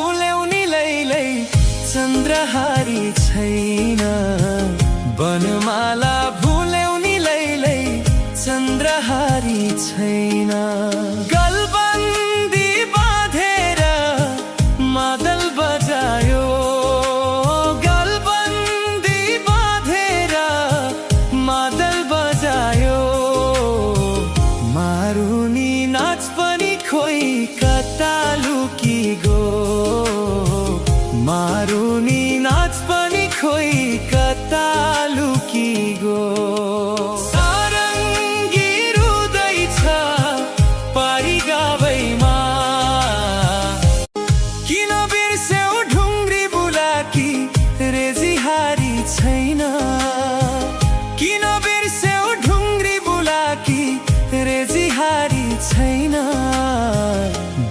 भुल्यौ नि लैलै चन्द्रहारी छैन वनमाला भुल्यौ नि लैलै चन्द्रहारी छैन गलबन्दी बाँधेर मादल बजायो गलबन्दी बाँधेर मादल बजायो मारुनी नाच पनि खोइ कता लुकी गो मारुनी नाच पनि खोइ कता लुकी गो सारङ्गी रुँदैछ पारी गावैमा किन बिर्स्यौ ढुङ्ग्री बुलाकी रेजीहारी छैन किन बिर्स्यौ ढुङ्ग्री बुलाकी रेजीहारी छैन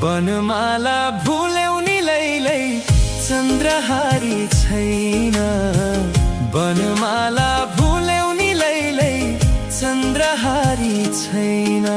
वनमाला भुल्यौ नि लैलै चन्द्रहारी छैन वनमाला भुल्यौ नि लैलै चन्द्रहारी छैन